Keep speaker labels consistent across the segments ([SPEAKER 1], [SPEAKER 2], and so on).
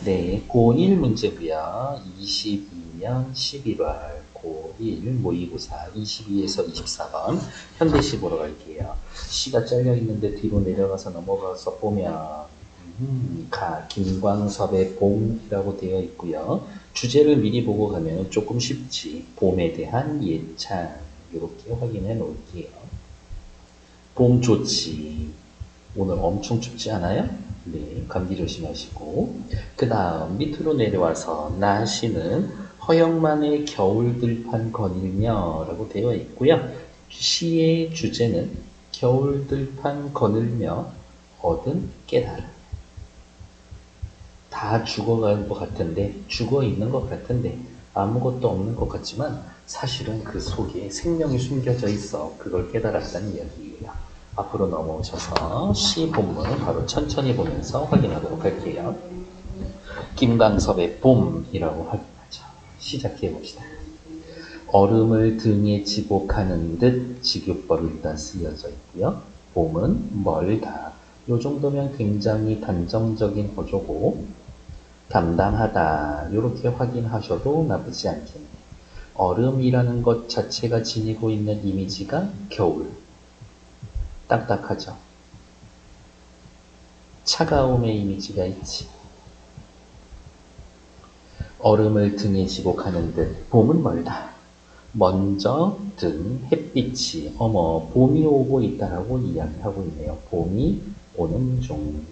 [SPEAKER 1] 네, 고1 문제고요. 22년 11월 고1 모의고사 22에서 24번 현대시 보러 갈게요. 시가 잘려 있는데 뒤로 내려가서 넘어가서 보면 김광섭의 봄이라고 되어 있고요. 주제를 미리 보고 가면 조금 쉽지. 봄에 대한 예찬 이렇게 확인해 놓을게요. 봄 좋지. 오늘 엄청 춥지 않아요? 네, 감기 조심하시고. 그 다음 밑으로 내려와서 나시는 허영만의 겨울 들판 거닐며 라고 되어 있고요. 시의 주제는 겨울 들판 거닐며 얻은 깨달음. 다 죽어가는 것 같은데, 죽어 있는 것 같은데, 아무것도 없는 것 같지만 사실은 그 속에 생명이 숨겨져 있어. 그걸 깨달았다는 이야기예요. 앞으로 넘어오셔서 시 본문을 바로 천천히 보면서 확인하도록 할게요. 김광섭의 봄이라고 확인하죠. 시작해 봅시다. 얼음을 등에 지고 가는 듯 직유법이 일단 쓰여져 있고요. 봄은 멀다. 요 정도면 굉장히 단정적인 호조고 담담하다. 이렇게 확인하셔도 나쁘지 않겠네요. 얼음이라는 것 자체가 지니고 있는 이미지가 겨울. 딱딱하죠. 차가움의 이미지가 있지. 얼음을 등에 지고 가는 듯 봄은 멀다. 먼저 든 햇빛이 어머 봄이 오고 있다라고 이야기하고 있네요. 봄이 오는 중.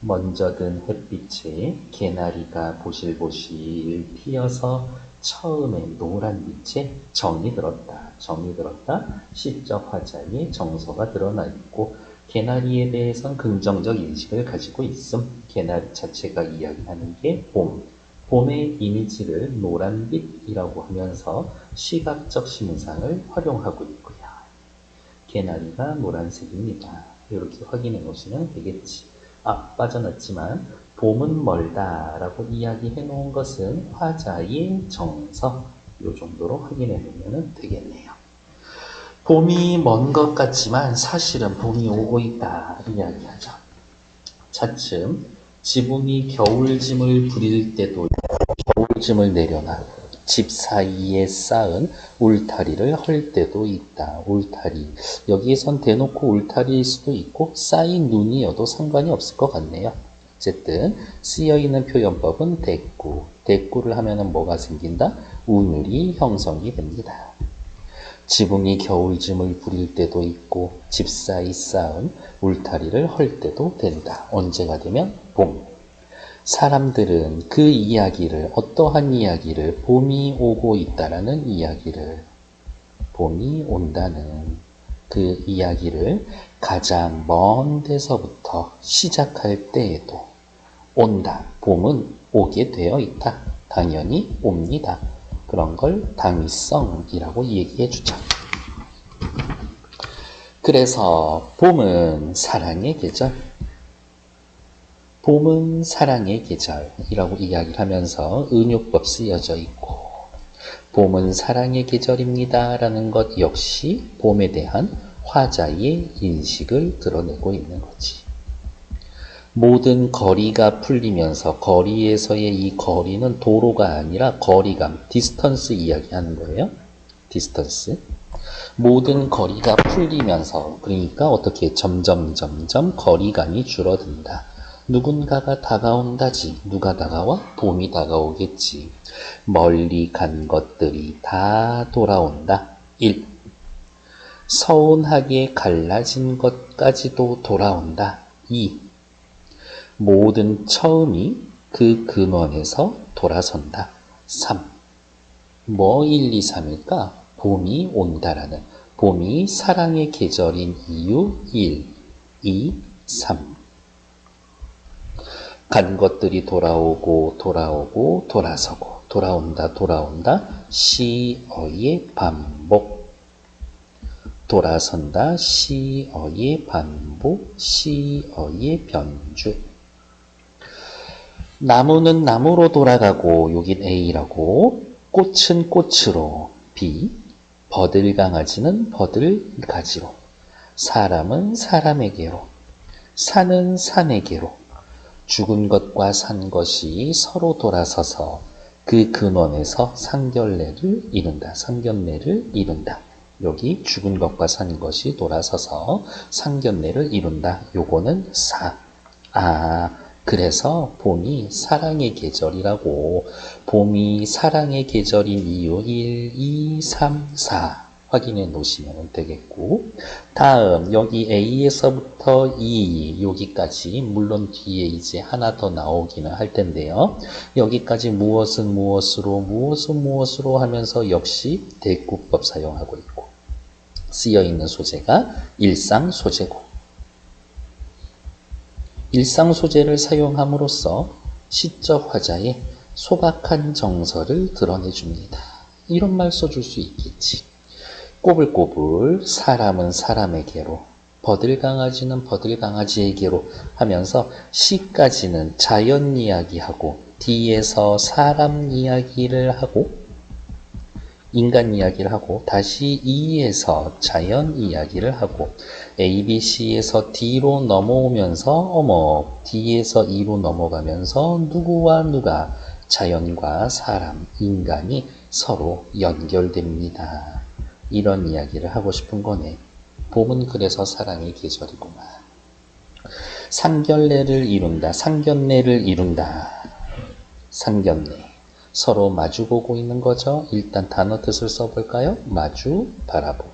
[SPEAKER 1] 먼저 든 햇빛에 개나리가 보실보실 피어서 처음에 노란 빛에 정이 들었다. 정이 들었다. 시적 화자의 정서가 드러나 있고 개나리에 대해선 긍정적 인식을 가지고 있음. 개나리 자체가 이야기하는 게 봄. 봄의 이미지를 노란빛이라고 하면서 시각적 심상을 활용하고 있고요. 개나리가 노란색입니다. 이렇게 확인해 놓으시면 되겠지. 빠져났지만 봄은 멀다 라고 이야기해 놓은 것은 화자의 정서 이 정도로 확인해 놓으면 되겠네요. 봄이 먼 것 같지만 사실은 봄이 오고 있다 이야기하죠. 차츰 지붕이 겨울짐을 부릴 때도 겨울짐을 내려놔 집 사이에 쌓은 울타리를 헐 때도 있다. 울타리. 여기에선 대놓고 울타리일 수도 있고 쌓인 눈이어도 상관이 없을 것 같네요. 어쨌든 쓰여있는 표현법은 대꾸. 대꾸를 하면 뭐가 생긴다? 운율이 형성이 됩니다. 지붕이 겨울짐을 부릴 때도 있고 집 사이 쌓은 울타리를 헐 때도 된다. 언제가 되면 봄. 사람들은 그 이야기를 어떠한 이야기를 봄이 오고 있다라는 이야기를 봄이 온다는 그 이야기를 가장 먼 데서부터 시작할 때에도 온다. 봄은 오게 되어 있다. 당연히 옵니다. 그런 걸 당위성이라고 얘기해 주죠. 그래서 봄은 사랑의 계절. 봄은 사랑의 계절이라고 이야기를 하면서 은유법 쓰여져 있고 봄은 사랑의 계절입니다 라는 것 역시 봄에 대한 화자의 인식을 드러내고 있는 거지. 모든 거리가 풀리면서 거리에서의 이 거리는 도로가 아니라 거리감, 디스턴스 이야기하는 거예요. 디스턴스. 모든 거리가 풀리면서 그러니까 어떻게 점점 거리감이 줄어든다. 누군가가 다가온다지. 누가 다가와? 봄이 다가오겠지. 멀리 간 것들이 다 돌아온다. 1. 서운하게 갈라진 것까지도 돌아온다. 2. 모든 처음이 그 근원에서 돌아선다. 3. 뭐 1, 2, 3일까? 봄이 온다라는 봄이 사랑의 계절인 이유 1, 2, 3. 간 것들이 돌아오고 돌아서고 돌아온다 시어의 반복. 돌아선다 시어의 반복 시어의 변주. 나무는 나무로 돌아가고 여긴 A라고 꽃은 꽃으로 B 버들강아지는 버들가지로 사람은 사람에게로 산은 산에게로 죽은 것과 산 것이 서로 돌아서서 그 근원에서 상견례를 이룬다. 상견례를 이룬다. 여기 죽은 것과 산 것이 돌아서서 상견례를 이룬다. 요거는 사. 그래서 봄이 사랑의 계절이라고. 봄이 사랑의 계절인 이유 1, 2, 3, 4 확인해 놓으시면 되겠고, 다음 여기 A에서부터 E 여기까지, 물론 뒤에 이제 하나 더 나오기는 할 텐데요. 여기까지 무엇은 무엇으로 무엇은 무엇으로 하면서 역시 대구법 사용하고 있고, 쓰여 있는 소재가 일상 소재고, 일상 소재를 사용함으로써 시적 화자의 소박한 정서를 드러내줍니다. 이런 말 써줄 수 있겠지. 꼬불꼬불 사람은 사람에게로, 버들강아지는 버들강아지에게로 하면서 시까지는 자연 이야기하고, 뒤에서 사람 이야기를 하고, 인간 이야기를 하고, 다시 E에서 자연 이야기를 하고, A, B, C에서 D로 넘어오면서 D에서 E로 넘어가면서 누구와 누가, 자연과 사람, 인간이 서로 연결됩니다. 이런 이야기를 하고 싶은 거네. 봄은 그래서 사랑의 계절이구만. 상견례를 이룬다. 상견례를 이룬다. 상견례. 서로 마주보고 있는 거죠. 일단 단어 뜻을 써볼까요? 마주, 바라보.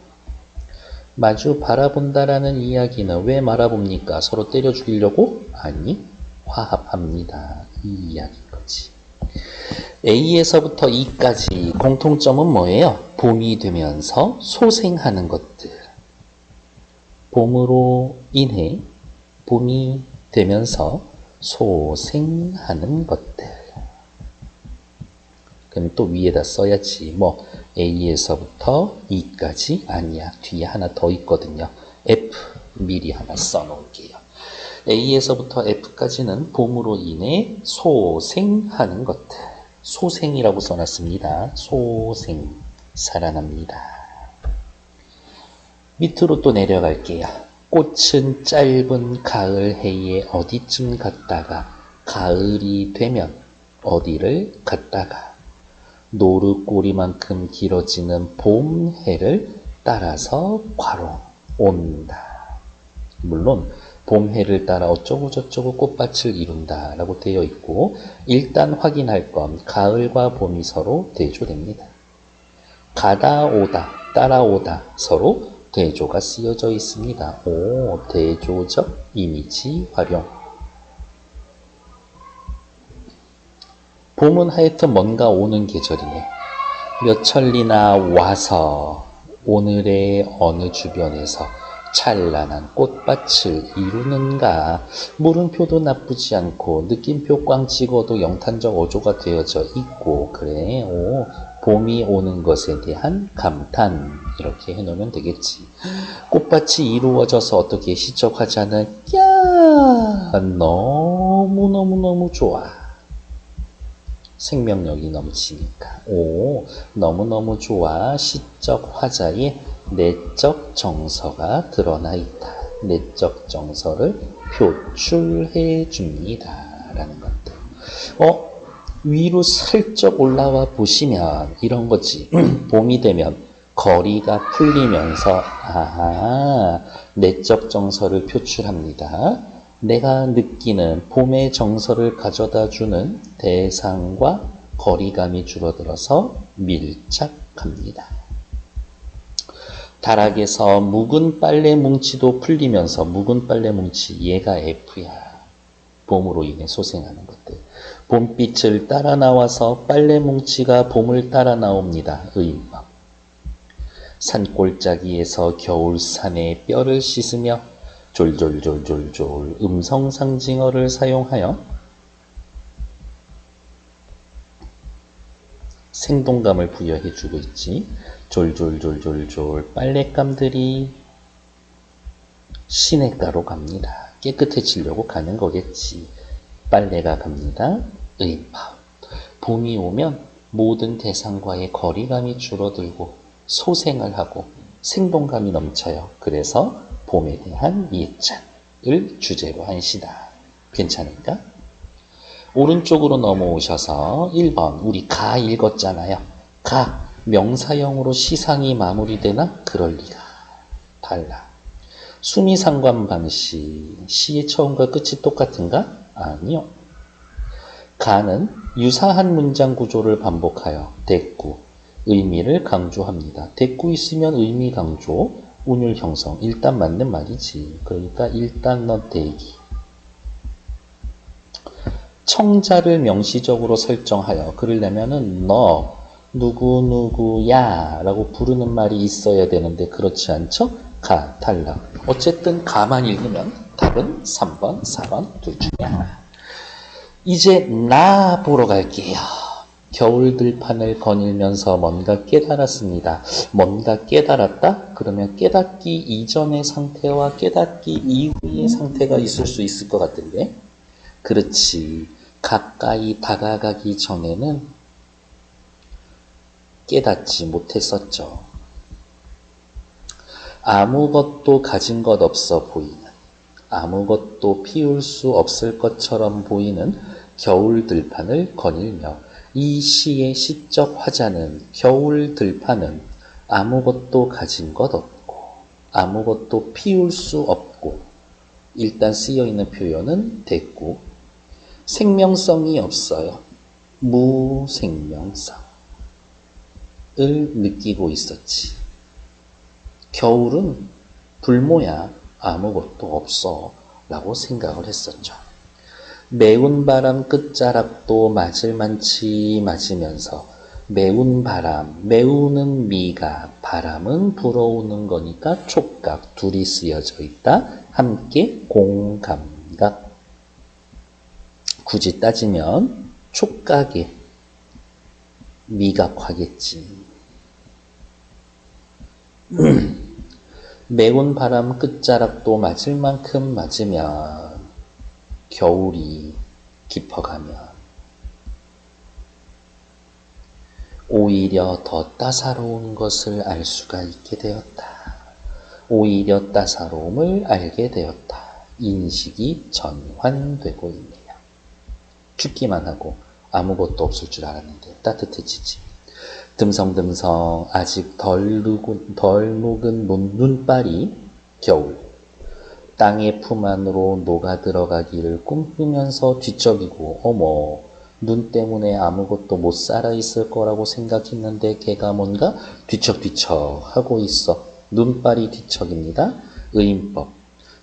[SPEAKER 1] 마주 바라본다라는 이야기는 왜 바라봅니까? 서로 때려 죽이려고? 아니, 화합합니다. 이 이야기인 거지. A에서부터 E까지 공통점은 뭐예요? 봄이 되면서 소생하는 것들. 봄으로 인해 봄이 되면서 소생하는 것들. 그럼 또 위에다 써야지. A에서부터 E까지 아니야. 뒤에 하나 더 있거든요. F 미리 하나 써놓을게요. A에서부터 F까지는 봄으로 인해 소생하는 것들. 소생이라고 써놨습니다. 소생, 살아납니다. 밑으로 또 내려갈게요. 꽃은 짧은 가을 해에 어디쯤 갔다가, 가을이 되면 어디를 갔다가, 노루꼬리만큼 길어지는 봄 해를 따라서 괄호 온다. 물론 봄 해를 따라 어쩌고저쩌고 꽃밭을 이룬다 라고 되어 있고, 일단 확인할 건 가을과 봄이 서로 대조됩니다. 가다 오다, 따라오다 서로 대조가 쓰여져 있습니다. 대조적 이미지 활용. 봄은 하여튼 뭔가 오는 계절이네. 몇 천리나 와서 오늘의 어느 주변에서 찬란한 꽃밭을 이루는가. 물음표도 나쁘지 않고 느낌표 꽝 찍어도 영탄적 어조가 되어져 있고, 그래. 봄이 오는 것에 대한 감탄, 이렇게 해놓으면 되겠지. 꽃밭이 이루어져서 어떻게 시적 화자는 야 너무너무너무 좋아. 생명력이 넘치니까. 너무너무 좋아. 시적 화자의 내적 정서가 드러나 있다. 내적 정서를 표출해 줍니다. 라는 것들. 위로 살짝 올라와 보시면 이런 거지. 봄이 되면 거리가 풀리면서 내적 정서를 표출합니다. 내가 느끼는 봄의 정서를 가져다 주는 대상과 거리감이 줄어들어서 밀착합니다. 다락에서 묵은 빨래 뭉치도 풀리면서, 묵은 빨래 뭉치, 얘가 F야. 봄으로 인해 소생하는 것들. 봄빛을 따라 나와서 빨래 뭉치가 봄을 따라 나옵니다. 의인법. 산골짜기에서 겨울산의 뼈를 씻으며 졸졸졸졸졸 음성상징어를 사용하여 생동감을 부여해주고 있지. 졸졸졸졸졸 빨랫감들이 시냇가로 갑니다. 깨끗해지려고 가는 거겠지. 빨래가 갑니다. 의인법. 봄이 오면 모든 대상과의 거리감이 줄어들고 소생을 하고 생동감이 넘쳐요. 그래서 봄에 대한 예찬을 주제로 한 시다. 괜찮은가? 오른쪽으로 넘어오셔서 1번 우리 가 읽었잖아요. 가 명사형으로 시상이 마무리되나? 그럴 리가. 달라. 수미상관방시 시의 처음과 끝이 똑같은가? 아니요. 가는 유사한 문장 구조를 반복하여 대꾸, 의미를 강조합니다. 대꾸 있으면 의미 강조, 운율 형성. 일단 맞는 말이지. 그러니까 일단 너 대기. 청자를 명시적으로 설정하여 그러려면은 너 누구누구야 라고 부르는 말이 있어야 되는데 그렇지 않죠? 가, 탈락. 어쨌든 가만 읽으면 답은 3번, 4번 둘 중에 하나. 이제 나 보러 갈게요. 겨울 들판을 거닐면서 뭔가 깨달았습니다. 뭔가 깨달았다? 그러면 깨닫기 이전의 상태와 깨닫기 이후의 상태가 있을 수 있을 것 같은데. 그렇지. 가까이 다가가기 전에는 깨닫지 못했었죠. 아무것도 가진 것 없어 보이는, 아무것도 피울 수 없을 것처럼 보이는 겨울 들판을 거닐며 이 시의 시적 화자는 겨울 들판은 아무것도 가진 것 없고 아무것도 피울 수 없고 일단 쓰여있는 표현은 됐고 생명성이 없어요. 무생명성을 느끼고 있었지. 겨울은 불모야 아무것도 없어 라고 생각을 했었죠. 매운 바람 끝자락도 맞을 만치 맞으면서 매운 바람, 매우는 미가 바람은 불어오는 거니까 촉각 둘이 쓰여져 있다. 함께 공감각. 굳이 따지면 촉각의 미각화겠지. 매운 바람 끝자락도 맞을 만큼 맞으면 겨울이 깊어가면 오히려 더 따사로운 것을 알 수가 있게 되었다. 오히려 따사로움을 알게 되었다. 인식이 전환되고 있네요. 춥기만 하고 아무것도 없을 줄 알았는데 따뜻해지지. 듬성듬성 아직 덜 녹은 눈발이 겨울. 땅의 품 안으로 녹아 들어가기를 꿈꾸면서 뒤척이고 어머 눈 때문에 아무것도 못 살아 있을 거라고 생각했는데 걔가 뭔가 뒤척뒤척 하고 있어. 눈발이 뒤척입니다. 의인법.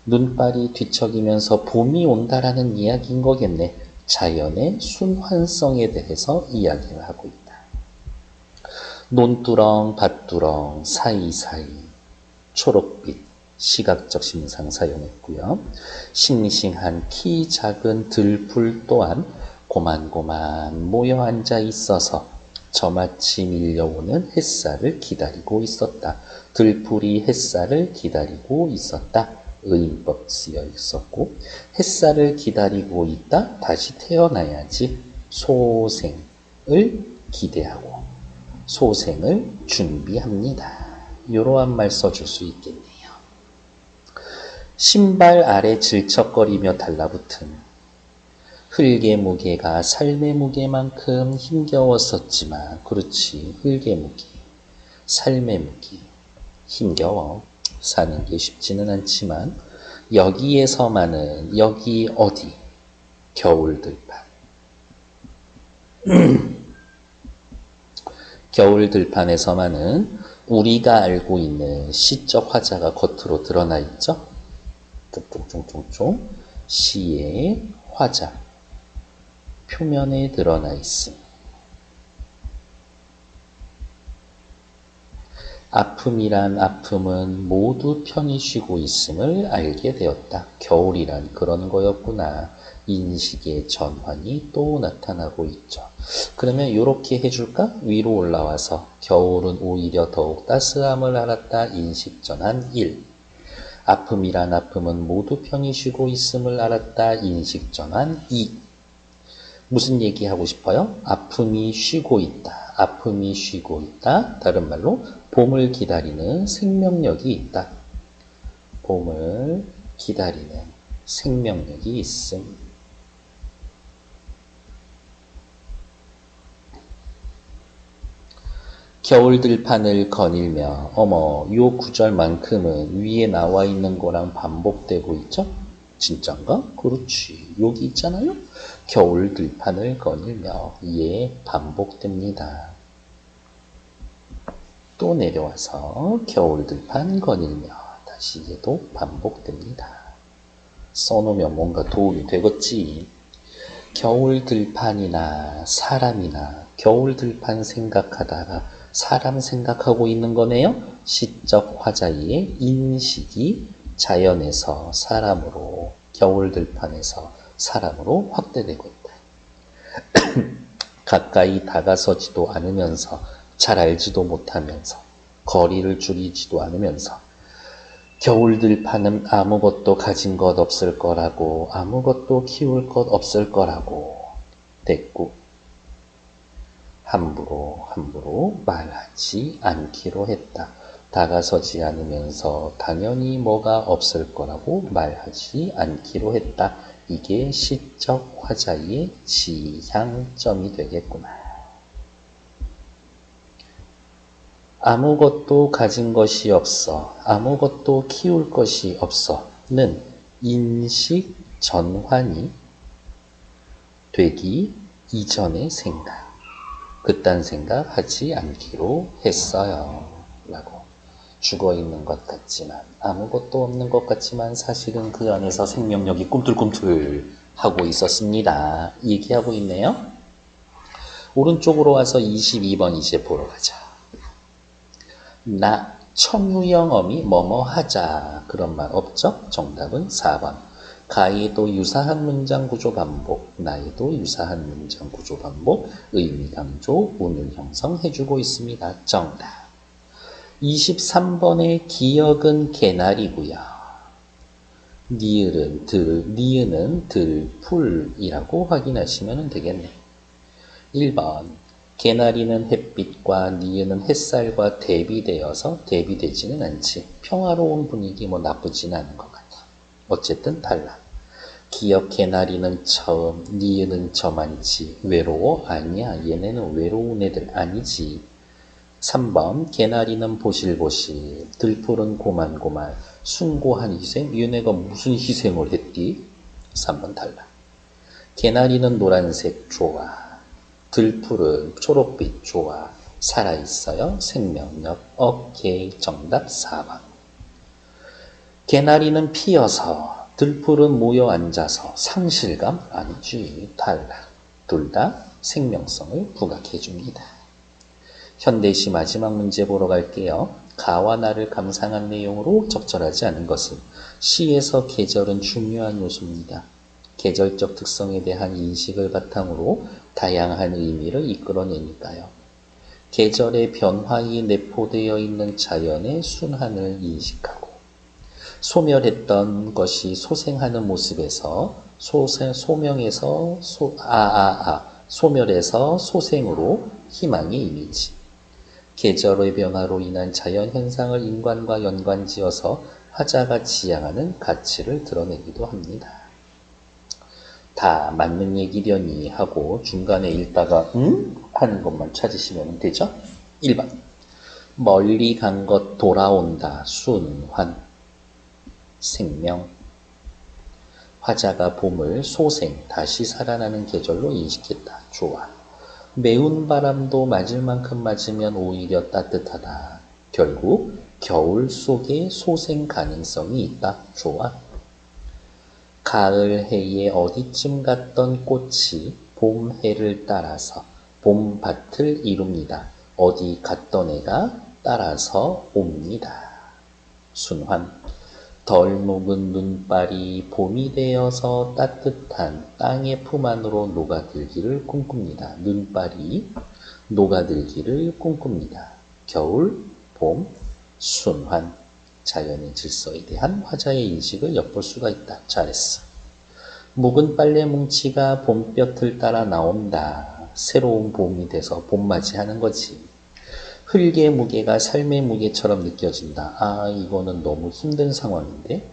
[SPEAKER 1] 눈발이 뒤척이면서 봄이 온다라는 이야기인 거겠네. 자연의 순환성에 대해서 이야기를 하고 있다. 논두렁, 밭두렁 사이사이 초록빛 시각적 심상 사용했고요. 싱싱한 키 작은 들풀 또한 고만고만 모여 앉아 있어서 저마치 밀려오는 햇살을 기다리고 있었다. 들풀이 햇살을 기다리고 있었다. 의인법 쓰여 있었고 햇살을 기다리고 있다. 다시 태어나야지. 소생을 기대하고 소생을 준비합니다. 이러한 말 써줄 수 있겠네요. 신발 아래 질척거리며 달라붙은 흙의 무게가 삶의 무게만큼 힘겨웠었지만 그렇지 흙의 무게, 삶의 무게 힘겨워. 사는 게 쉽지는 않지만 여기에서만은 여기 어디? 겨울 들판. 겨울 들판에서만은 우리가 알고 있는 시적 화자가 겉으로 드러나 있죠. 쪽쪽쪽쪽쪽 시의 화자 표면에 드러나 있습니다. 아픔이란 아픔은 모두 편히 쉬고 있음을 알게 되었다. 겨울이란 그런 거였구나. 인식의 전환이 또 나타나고 있죠. 그러면 이렇게 해줄까? 위로 올라와서 겨울은 오히려 더욱 따스함을 알았다. 인식전환 1. 아픔이란 아픔은 모두 편히 쉬고 있음을 알았다. 인식전환 2. 무슨 얘기하고 싶어요? 아픔이 쉬고 있다. 아픔이 쉬고 있다. 다른 말로 봄을 기다리는 생명력이 있다. 봄을 기다리는 생명력이 있음. 겨울 들판을 거닐며 어머 요 구절만큼은 위에 나와 있는 거랑 반복되고 있죠? 진짠가? 그렇지. 여기 있잖아요. 겨울 들판을 거닐며 예 반복됩니다. 또 내려와서 겨울 들판 거닐며 다시 얘도 반복됩니다. 써놓으면 뭔가 도움이 되겠지. 겨울 들판이나 사람이나 겨울 들판 생각하다가 사람 생각하고 있는 거네요. 시적 화자의 인식이 자연에서 사람으로 겨울 들판에서 사람으로 확대되고 있다. 가까이 다가서지도 않으면서 잘 알지도 못하면서 거리를 줄이지도 않으면서 겨울 들판은 아무것도 가진 것 없을 거라고 아무것도 키울 것 없을 거라고 됐고 함부로 말하지 않기로 했다. 다가서지 않으면서 당연히 뭐가 없을 거라고 말하지 않기로 했다. 이게 시적 화자의 지향점이 되겠구나. 아무것도 가진 것이 없어, 아무것도 키울 것이 없어는 인식 전환이 되기 이전의 생각. 그딴 생각 하지 않기로 했어요. 라고. 죽어 있는 것 같지만, 아무것도 없는 것 같지만 사실은 그 안에서 생명력이 꿈틀꿈틀 하고 있었습니다. 얘기하고 있네요. 오른쪽으로 와서 22번 이제 보러 가자. 나 청유형어미 뭐뭐 하자. 그런 말 없죠? 정답은 4번. 가에도 유사한 문장 구조 반복, 나에도 유사한 문장 구조 반복, 의미 강조, 오늘 형성해주고 있습니다. 정답. 23번의 기억은 개나리고요. 니은은 들풀이라고 확인하시면 되겠네. 1번. 개나리는 햇빛과 니은은 햇살과 대비되지는 않지. 평화로운 분위기 나쁘지는 않은 것 같아. 어쨌든 달라. 기억 개나리는 처음, 니은은 저만치. 외로워? 아니야. 얘네는 외로운 애들 아니지. 3번 개나리는 보실보실, 들풀은 고만고만. 숭고한 희생? 얘네가 무슨 희생을 했디? 3번 달라. 개나리는 노란색 좋아. 들풀은 초록빛 좋아. 살아있어요. 생명력. 오케이. 정답 4번. 개나리는 피어서, 들풀은 모여 앉아서. 상실감? 아니지. 탈락. 둘 다 생명성을 부각해 줍니다. 현대시 마지막 문제 보러 갈게요. 가와 나를 감상한 내용으로 적절하지 않은 것은 시에서 계절은 중요한 요소입니다. 계절적 특성에 대한 인식을 바탕으로 다양한 의미를 이끌어내니까요. 계절의 변화에 내포되어 있는 자연의 순환을 인식하고 소멸했던 것이 소생하는 모습에서 소멸해서 소생으로 희망의 이미지. 계절의 변화로 인한 자연 현상을 인간과 연관지어서 화자가 지향하는 가치를 드러내기도 합니다. 다 맞는 얘기려니 하고 중간에 읽다가 하는 것만 찾으시면 되죠. 1번. 멀리 간 것 돌아온다. 순환. 생명. 화자가 봄을 소생, 다시 살아나는 계절로 인식했다. 좋아. 매운 바람도 맞을 만큼 맞으면 오히려 따뜻하다. 결국 겨울 속에 소생 가능성이 있다. 좋아. 가을 해에 어디쯤 갔던 꽃이 봄 해를 따라서 봄밭을 이룹니다. 어디 갔던 애가 따라서 옵니다. 순환. 덜 묵은 눈발이 봄이 되어서 따뜻한 땅의 품 안으로 녹아들기를 꿈꿉니다. 눈발이 녹아들기를 꿈꿉니다. 겨울, 봄, 순환. 자연의 질서에 대한 화자의 인식을 엿볼 수가 있다. 잘했어. 묵은 빨래 뭉치가 봄볕을 따라 나온다. 새로운 봄이 돼서 봄맞이하는 거지. 흙의 무게가 삶의 무게처럼 느껴진다. 아, 이거는 너무 힘든 상황인데.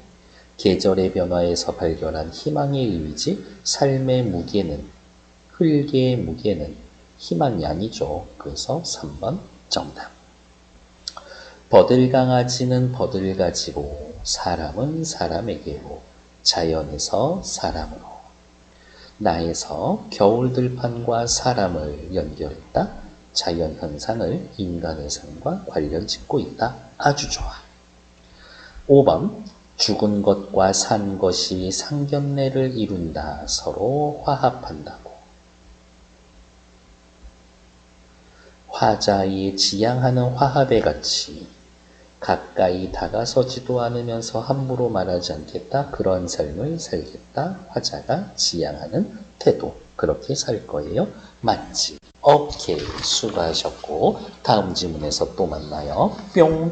[SPEAKER 1] 계절의 변화에서 발견한 희망의 의미지. 삶의 무게는, 흙의 무게는 희망이 아니죠. 그래서 3번 정답. 버들강아지는 버들가지로, 사람은 사람에게로, 자연에서 사람으로. 나에서 겨울들판과 사람을 연결했다. 자연현상을 인간의 삶과 관련 짓고 있다. 아주 좋아. 5번. 죽은 것과 산 것이 상견례를 이룬다. 서로 화합한다고. 화자이 지향하는 화합의 가치. 가까이 다가서지도 않으면서 함부로 말하지 않겠다. 그런 삶을 살겠다. 화자가 지향하는 태도. 그렇게 살 거예요. 맞지? 오케이. 수고하셨고 다음 지문에서 또 만나요. 뿅.